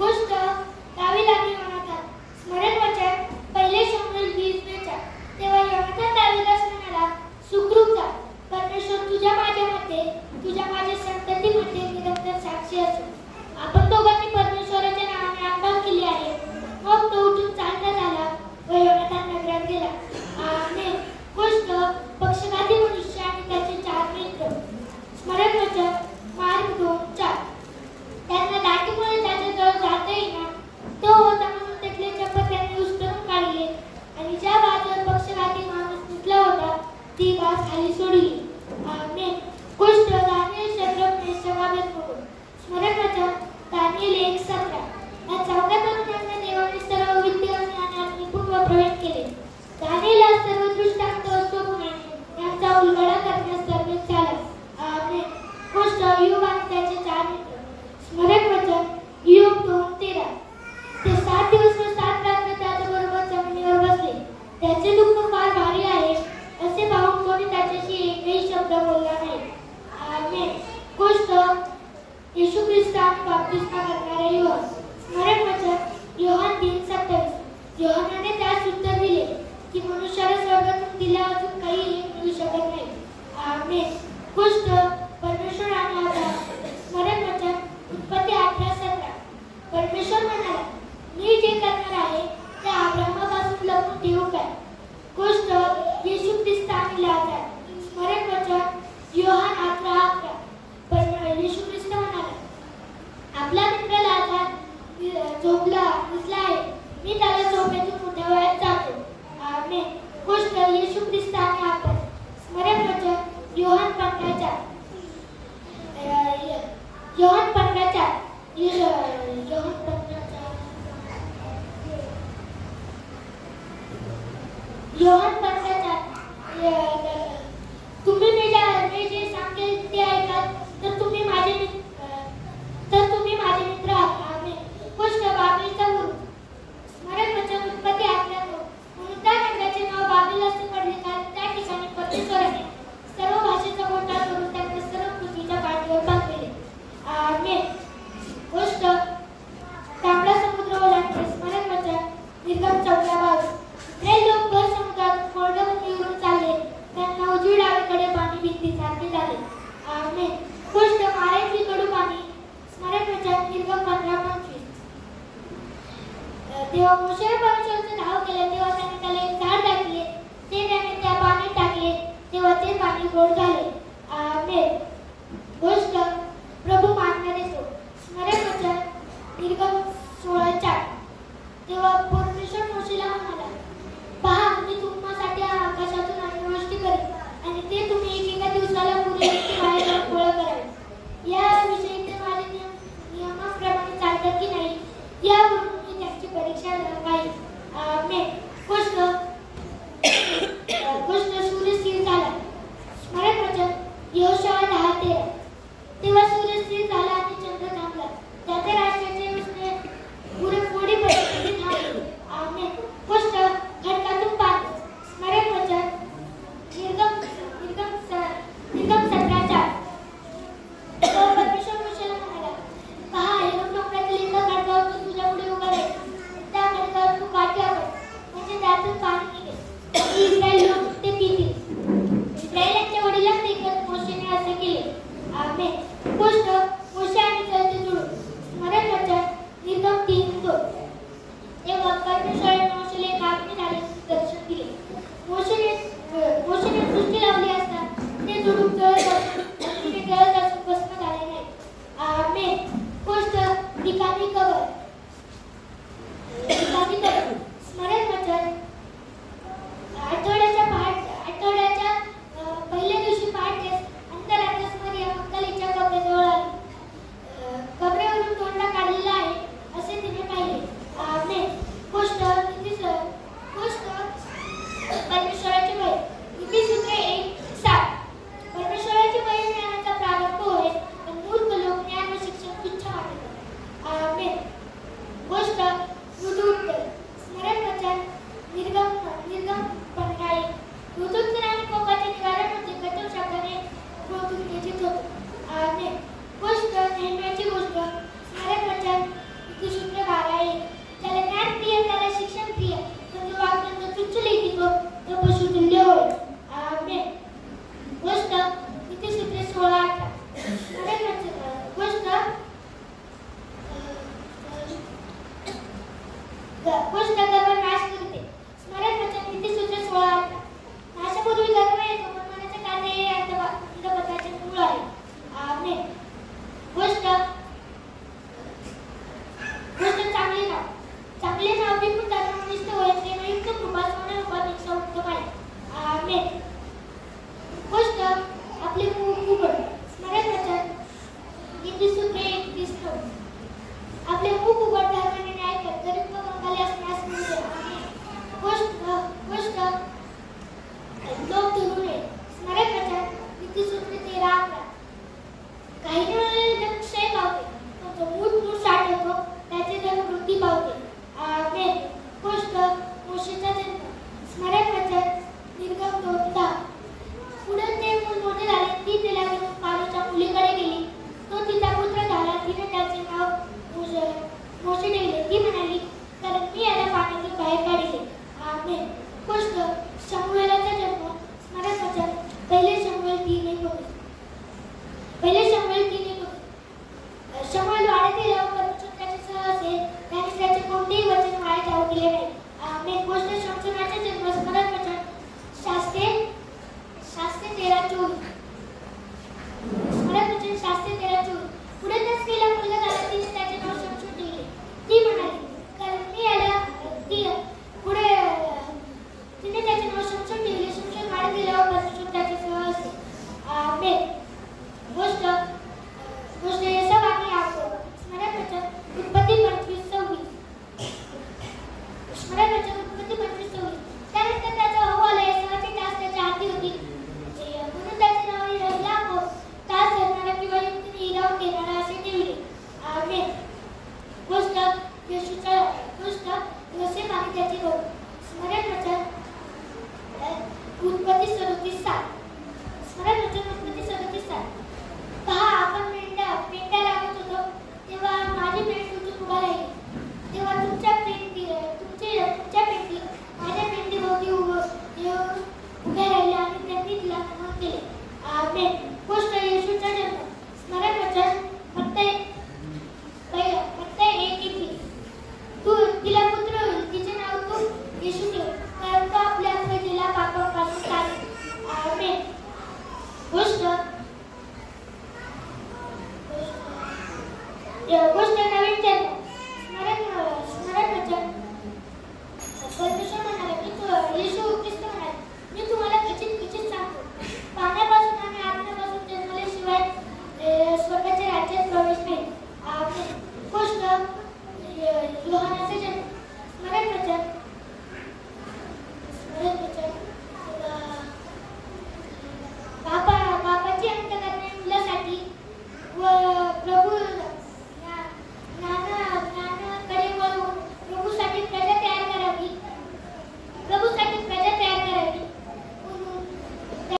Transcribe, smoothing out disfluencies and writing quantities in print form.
गोष्ट गावी लागली योनातान. स्मरण वचन पहिले शमूएल 20:4. तेव्हा योनातान दावीदास म्हणाला, सुखरूप जा, परमेश्वर तुझ्या माझ्यामध्ये, तुझ्या माझ्या संततीमध्ये निरंतर साक्षी असो. आपण दोघांनी परमेश्वराच्या नावाने आज्ञा केली आहे. मग तो उठून चालता झाला व योनातान नगरात गेला. आमेन. गोष्ट पक्षघाती मनुष्य आणि त्याचे 4 मित्र. स्मरण वचन मार्क 2:4. त्यांना दाटीमुळे त्याच्याजवळ जाता येईना. तो होता म्हणून त्यातले चप्पल त्यांनी उचलून काढले आणि ज्या बाजूवर पक्षघाती माणूस निघला होता ती बाज खाली सोडली. आमेन. गोष्ट दानिएल, शद्रक, मेशक, अबेदnego. स्मरण वचन दानिएल 1:17. या चौघा तरुणांना देवाने सर्व विद्या आणि ज्ञानात निपुण व प्रवीण केले. दानिएलला सर्व दृष्टांत व स्वप्ने यांचा उलगडा करण्यास सर्वेच झाला. आमेन. गोष्ट अय्यूब आणि त्याचे 4 मित्र. स्मरण वचन अय्यूब 2:13. ते 7 दिवस व 7 रात्र त्याच्याबरोबर जमिनीवर बसले. त्याचे दुःख फार भारी आहे असे पाहून कोणी त्याच्याशी एकही शब्द बोलला नाही. आमेन. गोष्ट येशू ख्रिस्ताने बाप्तिस्मा करणारा योहान. स्मरण वचन योहान 3:27. योहानाने त्यास उत्तर दिले की मनुष्याला स्वर्गातून दिला अजून काही मिळू शकत नाही. आमेन. गोष्ट परमेश्वर आणि अब्राहम. स्मरण वचन उत्पत्ती 18:17. परमेश्वर म्हणाला, मी जे करणार आहे ते अब्राहमापासून लपवून ठेवू काय? गोष्ट येशू ख्रिस्त आणि लाजार. स्मरण वचन योहान 11:11. येशू ख्रिस्त म्हणाला, आपला मित्र लाजार झोपला आहे, मी त्याला झोपेतून उठवायला जातो. आमेन. गोष्ट येशू ख्रिस्त आणि आपण. स्मरण वचन योहान 15:4. योहान 15:4. योहान 15:4. योहान 15:4. तुम्ही मी जे सांगेल ते ऐकाल तर तुम्ही माझे मित्र आहात. आमेन. गोष्ट बाबेलचा गुरु. स्मरण वचन उत्पत्ती 11:9. म्हणून त्या नगराचे नाव बाबेल असे पडले कारण त्या ठिकाणी परमेश्वराने सर्व भाषेचा गोटा करून त्यांना सर्व पृथ्वीच्या पाठीवर बांधले. आमेन. गोष्ट तांबडा समुद्र ओलांडणे. स्मरण वचन निर्गम 14:22. हे लोक भर समुद्रात कोरडं निवडून चालले, त्यांना उजवी डावीकडे पाणी भिंतीसारखे झाले. आमेन. गोष्ट मारायची कडू पाणी. स्मरण वचन निर्गम 15:25. तेव्हा मोशेने परमेश्वराचं नाव केलं तेव्हा त्याने त्याला एक झाड दाखवले, ते त्याने त्या पाण्यात टाकले तेव्हा ते पाणी गोड झाले. आमेन. गोष्ट प्रभू मानना देतो. स्मरण वचन निर्गम 16:4. तेव्हा परमेश्वर मोशेला म्हणाला, पहा, मी तुम्हासाठी आकाशातून अतिवृष्टी करेन आणि ते तुम्ही एकेका दिवसाला पुरेशी बाहेर जाऊन गोळा करावे. याविषयी ते माझ्या नियमाप्रमाणे चालतात की नाही यावरून मी त्यांची परीक्षा पाहिजे. आमेन. गोष्ट सूर्य स्थिर झाला. स्मरण वचन नीतिसूत्रे 31 आपले मुख उघड धर्माने न्याय कर, गरीब व कंगाली असण्यास म्हणजे गोष्ट लोक धरू नये. स्मरण वचन नीतिसूत्रे 13:11 काही जण क्षय पावते, पण जो मूठ साठवतो त्याचे धन वृद्धी पावते. आमेन. गोष्ट मोशेचा जन्म. स्मरण वचन निर्गम 2:10 पुढे ते मूल मोठे झाले, ती त्याला घेऊन फारोच्या मुलीकडे गेली. तो तिचा पुत्र झाला. तिने त्याचे नाव मोशे ठेवले. ती म्हणाली, कारण मी याला पाण्यातून बाहेर काढले. आमेन. गोष्ट शमूएलाचा जन्म. स्मरण वचन पहिले शमूएल 3:19 पहिले शमूएल 3:19 शमूएल वाढत गेल्यावर परमेश्वर त्याच्यासह असे, त्याने त्याचे कोणतेही वचन वाया जाऊ दिले नाही. आमेन. गोष्ट शमशोनाचा जन्म. स्मरण वचन शास्त्रे 13:24 स्मरण वचन शास्त्रे 13:24 पुढे त्या स्त्रीला मुलगा झाला. तिने त्याचे नाव शमशोन ठेवले. ती म्हणाली, कारण मी याला पुढे तिने त्याचे नाव शमशोन ठेवले. शमशोन वाढत गेल्यावर परमेश्वर त्याच्यासह असे. आमेन. गोष्ट एसाव आणि याकोब. स्मरण वचन उत्पत्ती 25:26 स्मरण वचन उत्पत्ती 25:26 त्यानंतर त्याचा भाऊ आला. एसावाची टाच त्याच्या हाती होती, म्हणून त्याचे नाव याकोब, टाच धरणारा किंवा युक्तीने हिरावून घेणारा असे ठेवले. आमेन. गोष्ट योसेफ आणि त्याचे भाऊ. स्मरण वचन उत्पत्ती 37:7 स्मरण वचन उत्पत्ती 37:7 पहा, आपण पेंड्या लागत होतो, तेव्हा माझी पेंड उठून उभा राहिली. तेव्हा तुमच्या पेंडी माझ्या पेंडीभोवती उभ्या राहिल्या आणि त्यांनी तिला नमन केले. आमेन. गोष्ट येशूचा जन्म. स्मरण वचन मत्तई 1:21 तू तिला पुत्र होईल, तिचे नाव तू येशू ठेव, कारण तो आपल्या प्रजेला पापापासून काढेल. आमेन. गोष्ट नवीन जन्म. स्मरण वचन परमेश्वर म्हणाले, येशू ख्रिस्त म्हणाले, मी तुम्हाला खचित सांगतो, पाण्यापासून आणि आत्म्यापासून जन्मल्याशिवाय स्वर्गाच्या राज्यात प्रवेश नाही. आमेन. गोष्ट योहानाचा जन्म. स्मरण वचन बापाची अंत करणे मुलासाठी व प्रभू